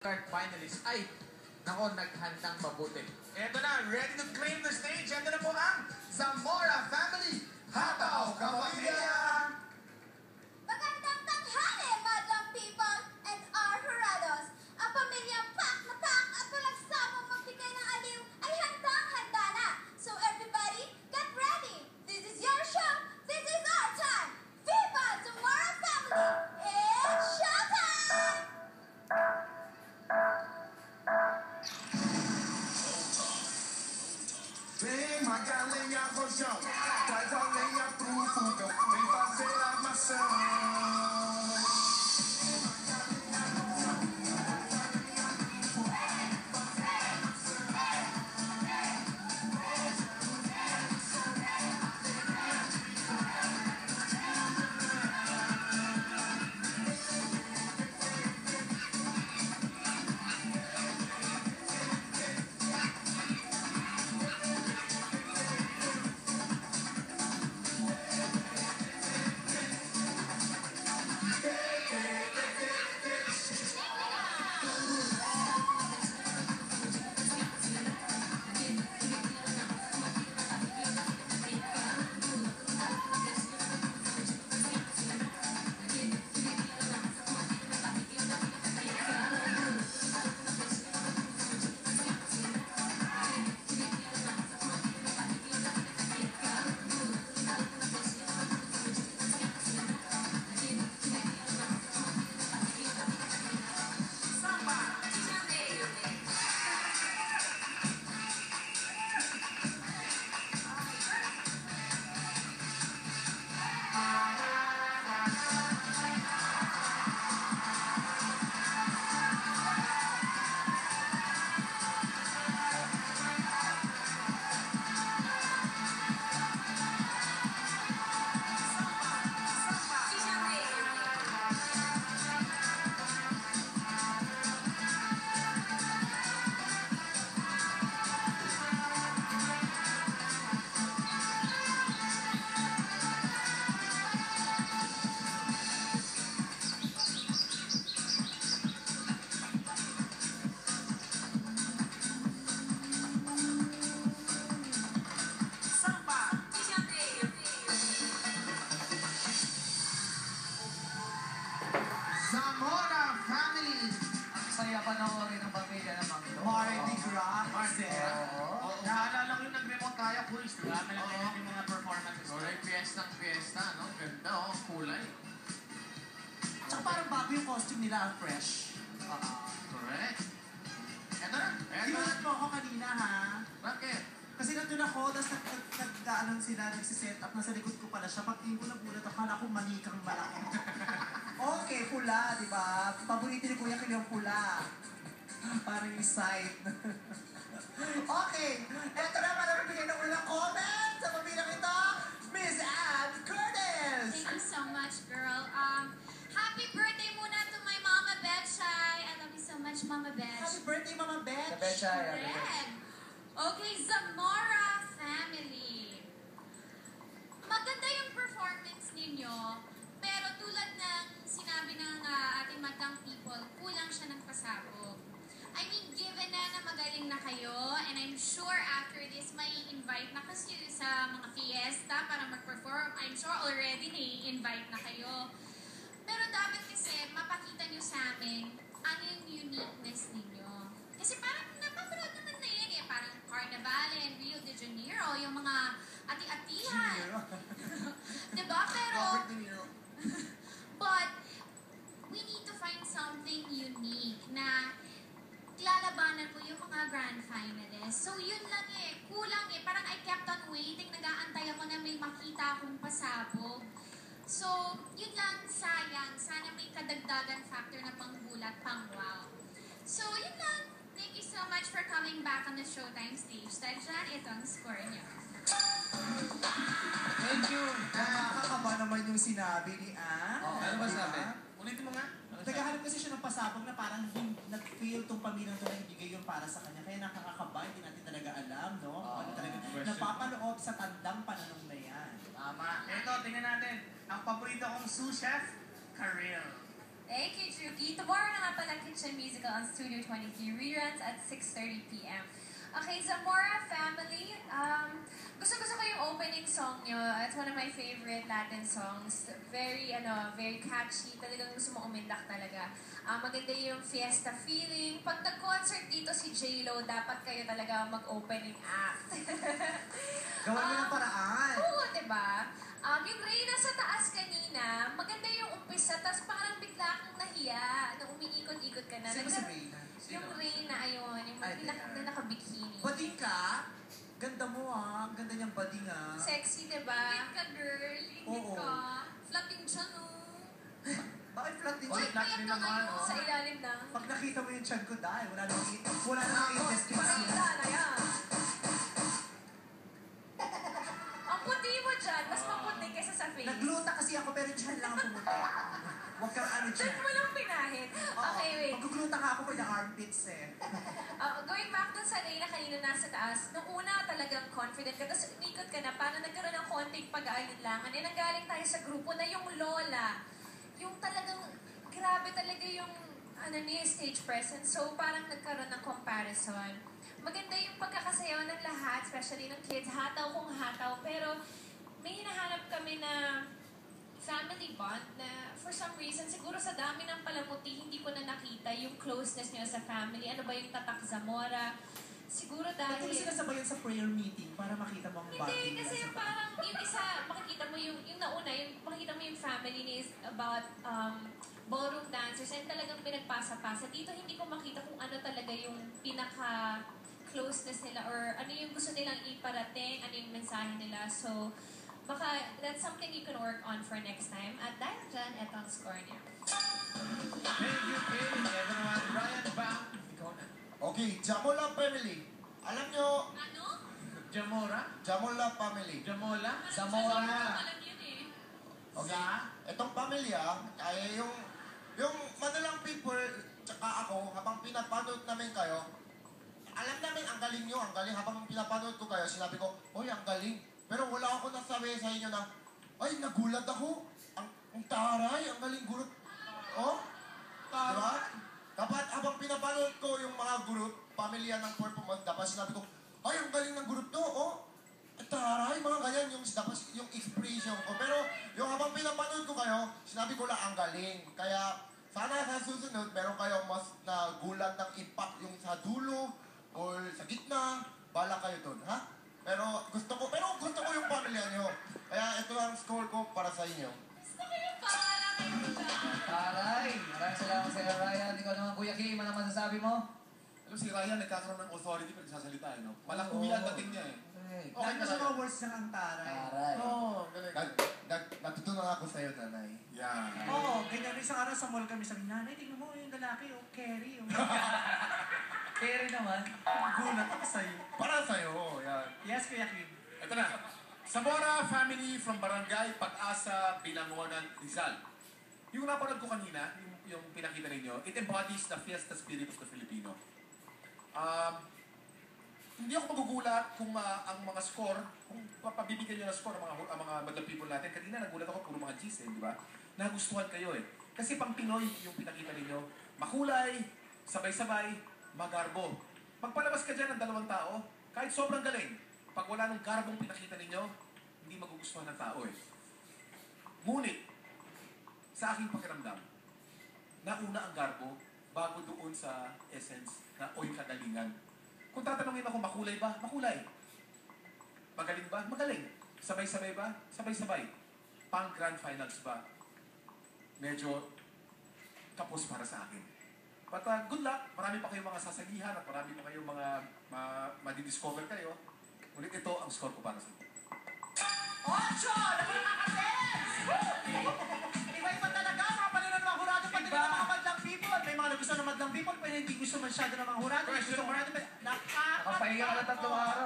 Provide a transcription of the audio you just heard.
card finalists ay, nako, naghandang mabuti. Ito na, ready to claim the stage. Ito na po ang Zamora Family Hataw Kapamilya! Magandang tanghali, madam people and our jurados. Ang pamilyang pak na pak at walang samang magbigay ng aliw ay handang-handa na. So everybody, get ready. This is your show. This is our time. Viva Zamora Family! It's showtime! Bem, magalinha rojão, traz a lenha pro fogão, vem fazer armação. Zamora Family! Ang saya panoorin ng pamilya naman ito. Mardi Gras. Oo. Naalala ko yung nag-remote tayo, quiz. Diba? Malaki yung mga performances. Correct, fiesta, no? Ganda, oh, kulay. Tsaka parang bago yung costume nila, fresh. Correct. Eto na. Ginulat mo ako kanina, ha? Bakit? Kasi nandun ako, tapos nagdaanan sila, nagsiset up, nasa likod ko pala siya. Pag tingin ko nagulat, akala ko manikang malaki. Okay, pula, di ba? Paborito ni Kuya Kil yung pula. Parang yung side. Okay, eto na, maraming ng unang comment sa pamilyang ito, Miss Ann Curtis! Thank you so much, girl. Happy birthday muna to my Mama Betchay. I love you so much, Mama Betch. Happy birthday, Mama Betch! Correct. Okay, Zamora Family. Maganda yung performance ninyo, pero tulad ng sinabi ng ating matang people, kulang siya ng pasabog. I mean, given na magaling na kayo, and I'm sure after this, may invite na kasi sa mga fiesta para mag-perform. I'm sure already nai-invite na kayo. Pero dapat kasi mapakita nyo sa amin ano yung uniqueness ninyo. Kasi parang napapanood naman na yan eh. Parang Carnaval and Rio de Janeiro, yung mga ati-atihan. Diba? Pero, but, we need to find something unique na lalabanan mo yung mga grand finalists. So, yun lang eh. Kulang eh. Parang I kept on waiting. Nag-aantay ako na may makita akong pasabog. So, yun lang, sayang. Sana may kadagdagan factor na panggulat, pang-wow. So, yun lang. Thank you so much for coming back on the Showtime stage. Dahil dyan, ito ang score niyo. Thank you! Nakakakaba naman yung sinabi ni Ann. Ano ba sabi? Ulitin mo nga. Naghahanap kasi siya ng pasabog na parang nag-feel tong pamilyang to na ibigay yung para sa kanya. Kaya nakakakaba, hindi natin talaga alam, no? Ano talaga, napapaloob sa tandang pananong na yan. Tama. Ito, tingnan natin. Ang paborito kong sous chef, Karel. Thank you, Juki. Tomorrow na nga pala Kitchen Musical on Studio 23 reruns at 6:30 p.m. Okay, Zamora Family. Gusto ko yung opening song nyo. It's one of my favorite Latin songs. Very catchy. Talagang gusto mo umindak talaga. Maganda yung fiesta feeling. Pag nag-concert dito si J-Lo, dapat kayo talaga mag-opening act. Gawan mo ng paraan. Oo, diba? Yung Reyna sa taas kanina, maganda yung umpisa, tapos parang bigla kang nahiya na umiikot-ikot ka na. Sino si Reyna? Yung Reyna, ayun, yung na nakabikini. Bading ka? Ganda mo ah. Ganda niyang bading ah. Sexy, diba? Ingit ka, girl. Ingit Oo. ka. Flat yung tiyan, oh. Bakit flat din Uy, siya? flat payat din ka naman, ngayon oh. sa ilalim lang. Pag nakita mo yung chan ko dahil wala namang intestines Pasita yan. na yan. Ang puti mo dyan, mas maputi kaysa sa face. Nagluta kasi ako pero dyan lang ang pumuti. Huwag kang ano dyan. Dyan mo lang pinahit. Okay, wait. Magugluta ka ako for the armpits eh. Going back dun sa Reyna kanina nasa taas, nung una talagang confident ka, tapos umikot ka na, paano nagkaroon ng konting pag-aalinlangan, eh nanggaling tayo sa grupo na yung Lola, yung talagang, grabe talaga yung, stage presence, so parang nagkaroon ng comparison. Maganda yung pagkakasayaw ng lahat, especially ng kids, hataw kung hataw, pero may hinahanap kami na family bond na for some reason, siguro sa dami ng palamuti, hindi ko na nakita yung closeness niyo sa family. Ano ba yung tatak Zamora? Siguro Ba't dahil... mo sinasabayan sa prayer meeting para makita mo ang Hindi, bonding kasi nila yung sa parang, yung isa, makikita mo yung nauna, yung makikita mo yung family niya is about ballroom dancers and talagang pinagpasa-pasa. Dito hindi ko makita kung ano talaga yung pinaka-closeness nila or ano yung gusto nilang iparating, ano yung mensahe nila. So, baka that's something you can work on for next time. At dahil dyan, eto ang score niya. Thank you, Kate. Ito naman, Ryan Bang. Ikaw na. Okay, Jamola Family. Alam nyo, Ano? Jamora? Jamola Family. Jamola? Zamora. Alam yun eh. Okay? Itong pamilya, ay yung madalang people, tsaka ako, habang pinapanood namin kayo, alam namin ang galing nyo, ang galing. Habang pinapanood ko kayo, sinabi ko, oy, ang galing. Pero wala ako nasabi sa inyo na, ay, nagulat ako. Ang taray, ang galing group. Oh? Diba? Dapat habang pinapanood ko yung mga group, pamilya ng performance, dapat sinabi ko, ay, ang galing ng group to, oh. Taray, mga ganyan, dapat yung expression ko. Pero yung habang pinapanood ko kayo, sinabi ko lang ang galing. Kaya sana sa susunod, meron kayong mas nagulat ng impact yung sa dulo or sa gitna. Bala kayo doon, ha? Pero gusto ko yung pamilya niyo. Kaya ito ang score ko para sa inyo. Gusto ko yung pangalan kayo dyan. Taray! Maraming salamat sa iyo, Ryan. Ikaw naman, Kuya Kim, ano masasabi mo? Alam si Ryan, nagkakaroon ng authority pag nagsasalita, no? Malaki ang dating niya eh. Correct. Okay na sa mga words ng ang taray. Taray. Oo, galing. Natutunan ako sa'yo, nanay. Yan. Oo, ganyan. Isang araw sa mall kami sabi, nanay, tingnan mo yung lalaki, oh, Kerry. Oh. Kerry naman. Gulat ako sa'yo. Para sa'yo, yan. Yes, Kuya Kim. Ito na. Zamora family from Barangay Pag-asa, Bilangonan, Rizal. Yung napanood ko kanina, yung pinakita ninyo, it embodies the fiesta spirit of the Filipino. Hindi ako magugulat kung ang mga score, kung papabibigyan nyo ng score ang mga madlang people natin. Kanina nagulat ako, puro mga G's di ba? Nagustuhan kayo eh. Kasi pang Pinoy yung pinakita ninyo, makulay, sabay-sabay, magarbo. Pagpalabas ka dyan ng dalawang tao, kahit sobrang galing, pag wala nung garbong pinakita ninyo, hindi magugustuhan ng tao eh. Ngunit, sa aking pakiramdam, nauna ang garbo bago doon sa essence na oy kagalingan. Kung tatanungin ako, makulay ba? Makulay. Magaling ba? Magaling. Sabay-sabay ba? Sabay-sabay. Pang grand finals ba? Medyo kapos para sa akin. But good luck. Marami pa kayong mga sasagihan at marami pa kayong mga madidiscover kayo. Ulit ito ang score ko para sa inyo. 8! Nakakakases! Iba-iba talaga, mga panunod ng mga hurado, pati ng mga madlang people. May mga gusto ng madlang people, pero hindi gusto masyado ng mga hurado. Gusto ng hurado, Nakapahinga ka na 3 araw.